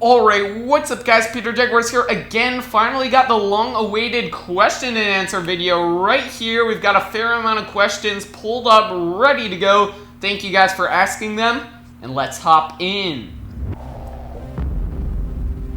Alright, what's up guys, PeterJaguars here again. Finally got the long-awaited question and answer video right here. We've got a fair amount of questions pulled up, ready to go. Thank you guys for asking them, and let's hop in.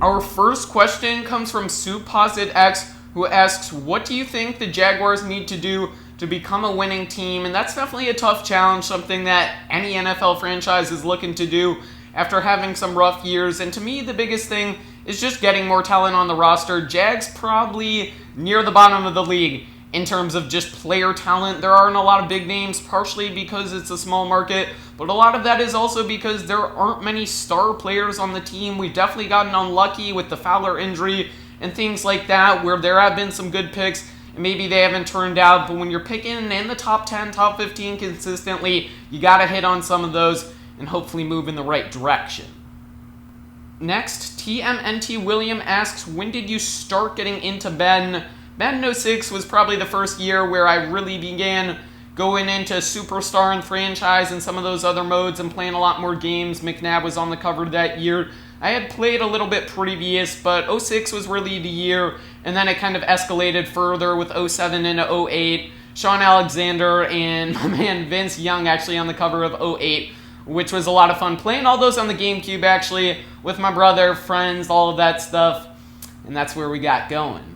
Our first question comes from SuPositX, who asks, what do you think the Jaguars need to do to become a winning team? And that's definitely a tough challenge, something that any NFL franchise is looking to do after having some rough years. And to me, the biggest thing is just getting more talent on the roster. Jags probably near the bottom of the league in terms of just player talent. There aren't a lot of big names, partially because it's a small market, but a lot of that is also because there aren't many star players on the team. We've definitely gotten unlucky with the Fowler injury and things like that, where there have been some good picks and maybe they haven't turned out. But when you're picking in the top 10, top 15 consistently, you got to hit on some of those and hopefully move in the right direction. Next, TMNT William asks, when did you start getting into Madden? Madden 06 was probably the first year where I really began going into Superstar and Franchise and some of those other modes and playing a lot more games. McNabb was on the cover that year. I had played a little bit previous, but 06 was really the year, and then it kind of escalated further with 07 into 08. Sean Alexander and my man Vince Young actually on the cover of 08. Which was a lot of fun playing all those on the GameCube, actually, with my brother, friends, all of that stuff. And that's where we got going.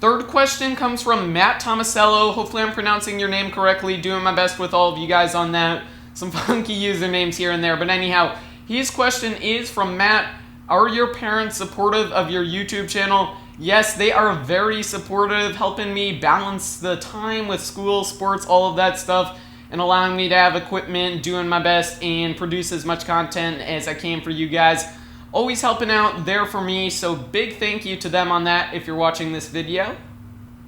Third question comes from Matt Tomasello. Hopefully I'm pronouncing your name correctly. Doing my best with all of you guys on that. Some funky usernames here and there. But anyhow, his question is from Matt. Are your parents supportive of your YouTube channel? Yes, they are very supportive, helping me balance the time with school, sports, all of that stuff, and allowing me to have equipment, doing my best, and produce as much content as I can for you guys. Always helping out there for me, so big thank you to them on that if you're watching this video.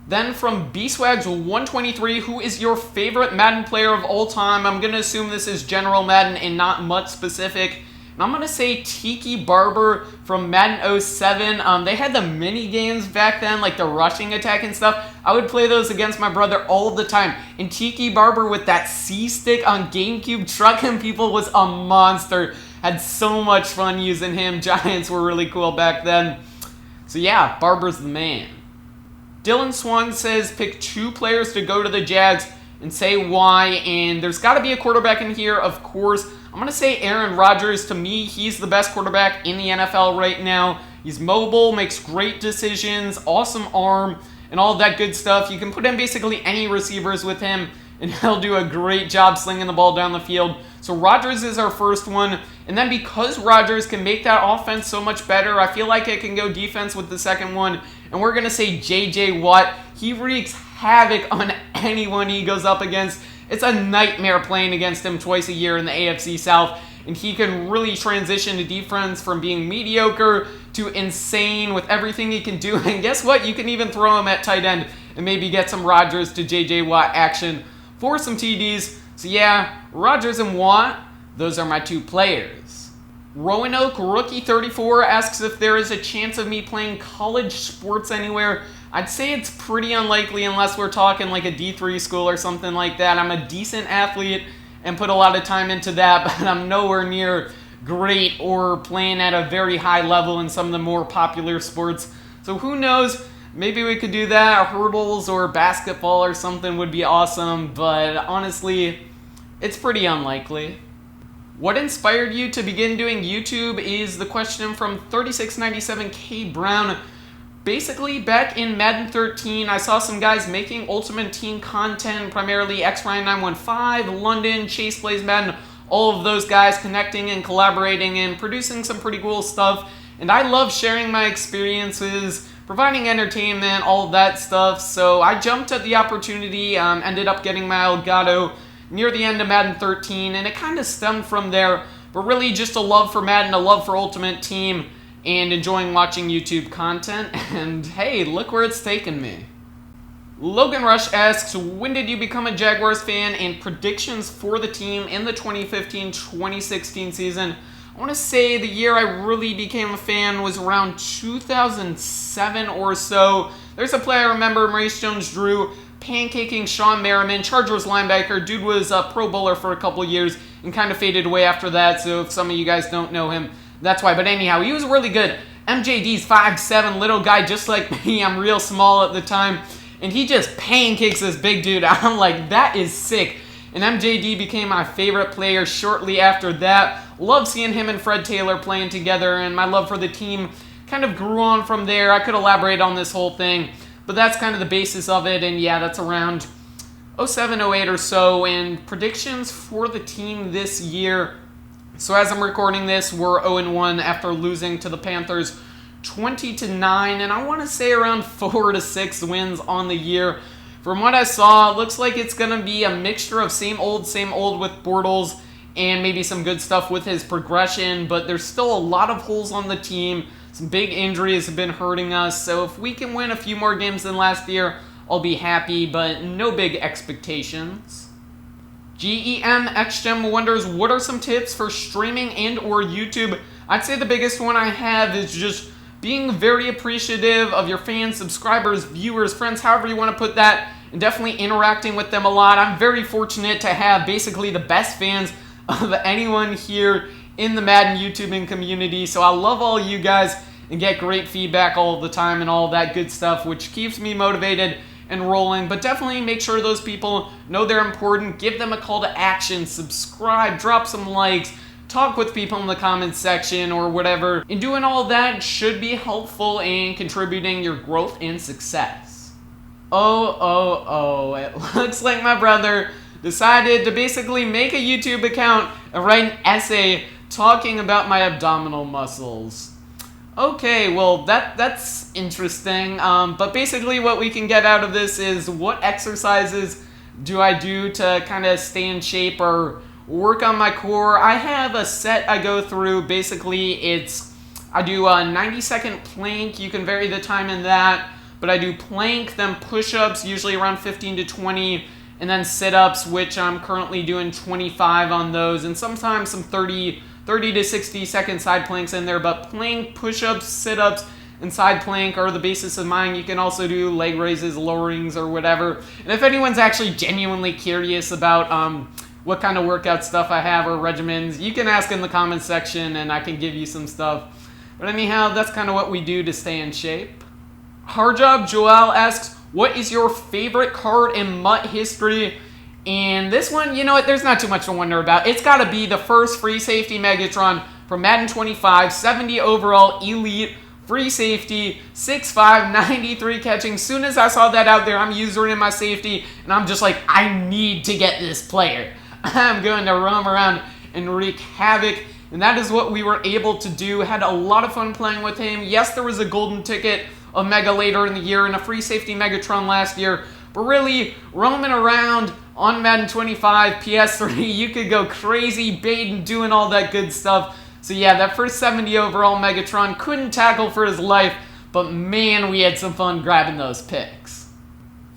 Then from BSwags123, who is your favorite Madden player of all time? I'm going to assume this is General Madden and not MUT specific. And I'm going to say Tiki Barber from Madden 07. They had the mini games back then, like the rushing attack and stuff. I would play those against my brother all the time. And Tiki Barber with that C-stick on GameCube trucking people was a monster. Had so much fun using him. Giants were really cool back then. So yeah, Barber's the man. Dylan Swan says, pick 2 players to go to the Jags and say why. And there's got to be a quarterback in here, of course. I'm going to say Aaron Rodgers. To me, he's the best quarterback in the NFL right now. He's mobile, makes great decisions, awesome arm, and all that good stuff. You can put in basically any receivers with him, and he'll do a great job slinging the ball down the field. So Rodgers is our first one. And then because Rodgers can make that offense so much better, I feel like it can go defense with the second one. And we're going to say J.J. Watt. He wreaks havoc on anyone he goes up against. It's a nightmare playing against him twice a year in the AFC South, and he can really transition to defense from being mediocre to insane with everything he can do. And guess what? You can even throw him at tight end and maybe get some Rodgers to J.J. Watt action for some TDs. So yeah, Rodgers and Watt, those are my 2 players. Roanoke Rookie 34 asks if there is a chance of me playing college sports anywhere. I'd say it's pretty unlikely unless we're talking like a D3 school or something like that. I'm a decent athlete and put a lot of time into that, but I'm nowhere near great or playing at a very high level in some of the more popular sports. So who knows? Maybe we could do that. Hurdles or basketball or something would be awesome, but honestly, it's pretty unlikely. What inspired you to begin doing YouTube is the question from 3697K Brown. Basically, back in Madden 13, I saw some guys making Ultimate Team content, primarily XRyan915, London, Chase Plays Madden, all of those guys connecting and collaborating and producing some pretty cool stuff. And I love sharing my experiences, providing entertainment, all of that stuff. So I jumped at the opportunity, ended up getting my Elgato near the end of Madden 13, and it kind of stemmed from there. But really just a love for Madden, a love for Ultimate Team, and enjoying watching YouTube content, and hey, look where it's taken me. Logan Rush asks, when did you become a Jaguars fan and predictions for the team in the 2015-2016 season? I want to say the year I really became a fan was around 2007 or so. There's a player I remember, Maurice Jones-Drew, pancaking Sean Merriman, Chargers linebacker. Dude was a Pro Bowler for a couple years and kind of faded away after that, so if some of you guys don't know him, That's why. But anyhow, he was really good. MJD's 5'7", little guy just like me. I'm real small at the time. And he just pancakes this big dude. I'm like, that is sick. And MJD became my favorite player shortly after that. Love seeing him and Fred Taylor playing together, and my love for the team kind of grew on from there. I could elaborate on this whole thing, but that's kind of the basis of it. And yeah, that's around 07, 08 or so. And predictions for the team this year. So as I'm recording this, we're 0-1 after losing to the Panthers 20-9, and I want to say around 4 to 6 wins on the year. From what I saw, it looks like it's going to be a mixture of same old with Bortles and maybe some good stuff with his progression, but there's still a lot of holes on the team. Some big injuries have been hurting us, so if we can win a few more games than last year, I'll be happy, but no big expectations. GEM XGEM wonders, what are some tips for streaming and or YouTube? I'd say the biggest one I have is just being very appreciative of your fans, subscribers, viewers, friends, however you want to put that, and definitely interacting with them a lot. I'm very fortunate to have basically the best fans of anyone here in the Madden YouTubing community, so I love all you guys and get great feedback all the time and all that good stuff, which keeps me motivated and rolling. But definitely make sure those people know they're important, give them a call to action, subscribe, drop some likes, talk with people in the comments section or whatever, and doing all that should be helpful in contributing your growth and success. It looks like my brother decided to basically make a YouTube account and write an essay talking about my abdominal muscles. Okay, well that's interesting, but basically what we can get out of this is what exercises do I do to kind of stay in shape or work on my core. I have a set I go through. Basically, I do a 90-second plank. You can vary the time in that, but I do plank, then push-ups, usually around 15 to 20, and then sit-ups, which I'm currently doing 25 on those, and sometimes some 30 to 60-second side planks in there, but plank, push-ups, sit-ups, and side plank are the basis of mine. You can also do leg raises, lowerings, or whatever. And if anyone's actually genuinely curious about what kind of workout stuff I have or regimens, you can ask in the comments section and I can give you some stuff. But anyhow, that's kind of what we do to stay in shape. Harjob Joel asks, what is your favorite card in MUT history? And this one, you know what, there's not too much to wonder about. It's got to be the first free safety Megatron from Madden 25, 70 overall, elite, free safety, 6'5", 93 catching. Soon as I saw that out there, I'm using it in my safety, and I'm just like, I need to get this player. I'm going to roam around and wreak havoc, and that is what we were able to do. Had a lot of fun playing with him. Yes, there was a golden ticket of Mega later in the year and a free safety Megatron last year, but really roaming around on Madden 25, PS3, you could go crazy, baiting, doing all that good stuff. So yeah, that first 70 overall Megatron couldn't tackle for his life, but man, we had some fun grabbing those picks.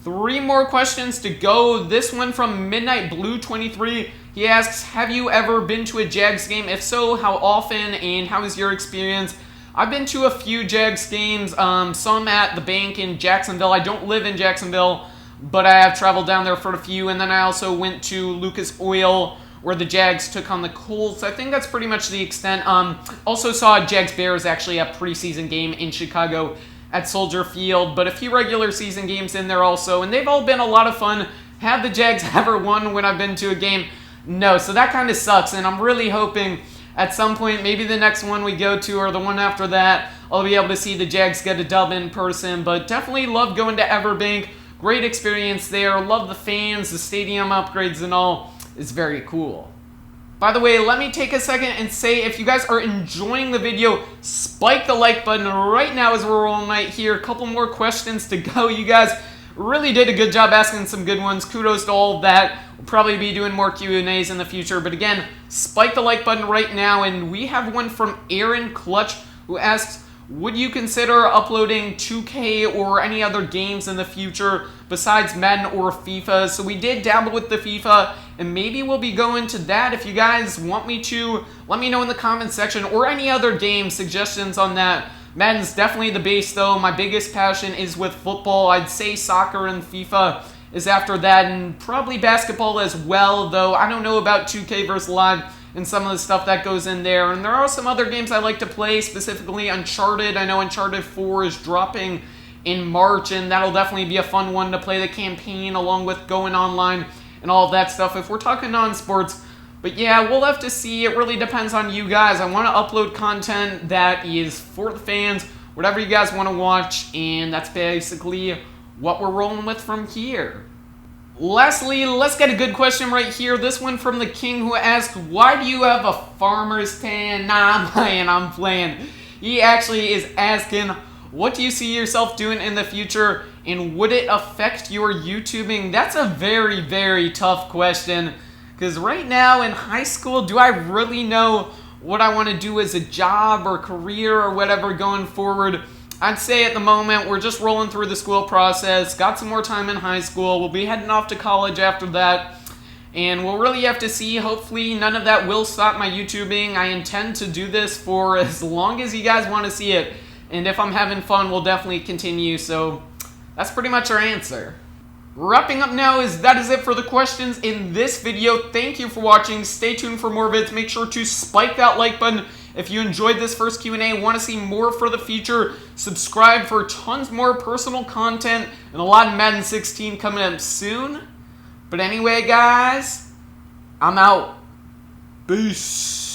3 more questions to go. This one from Midnight Blue 23. He asks, have you ever been to a Jags game? If so, how often and how is your experience? I've been to a few Jags games, some at the bank in Jacksonville. I don't live in Jacksonville, but I have traveled down there for a few, and then I also went to Lucas Oil where the Jags took on the Colts. I think that's pretty much the extent. Also saw Jags-Bears actually a preseason game in Chicago at Soldier Field, but a few regular season games in there also, and they've all been a lot of fun. Have the Jags ever won when I've been to a game? No, so that kind of sucks, and I'm really hoping at some point, maybe the next one we go to or the one after that, I'll be able to see the Jags get a dub in person, but definitely love going to Everbank. Great experience there. Love the fans, the stadium upgrades and all. It's very cool. By the way, let me take a second and say, if you guys are enjoying the video, spike the like button right now as we're rolling right here. A couple more questions to go. You guys really did a good job asking some good ones. Kudos to all of that. We'll probably be doing more Q&As in the future. But again, spike the like button right now. And we have one from Aaron Clutch who asks, would you consider uploading 2K or any other games in the future besides Madden or FIFA? So we did dabble with the FIFA, and maybe we'll be going to that. If you guys want me to, let me know in the comments section, or any other game suggestions on that. Madden's definitely the base though. My biggest passion is with football. I'd say soccer and FIFA is after that, and probably basketball as well, though I don't know about 2K versus Live. and some of the stuff that goes in there. And there are some other games I like to play, specifically Uncharted. I know Uncharted 4 is dropping in March, and that'll definitely be a fun one to play the campaign along with going online and all of that stuff if we're talking non-sports. But yeah, we'll have to see. It really depends on you guys. I want to upload content that is for the fans, whatever you guys want to watch, and that's basically what we're rolling with from here. Lastly, let's get a good question right here. This one from the King, who asked, why do you have a farmer's tan? Nah, I'm playing. He actually is asking, what do you see yourself doing in the future, and would it affect your YouTubing? That's a very, very tough question, because right now in high school, do I really know what I want to do as a job or career or whatever going forward? I'd say at the moment, we're just rolling through the school process, got some more time in high school, we'll be heading off to college after that, and we'll really have to see. Hopefully none of that will stop my YouTubing. I intend to do this for as long as you guys want to see it, and if I'm having fun, we'll definitely continue, so that's pretty much our answer. Wrapping up now that is it for the questions in this video. Thank you for watching. Stay tuned for more vids. Make sure to spike that like button if you enjoyed this first Q&A, want to see more for the future. Subscribe for tons more personal content and a lot of Madden 16 coming up soon. But anyway, guys, I'm out. Peace.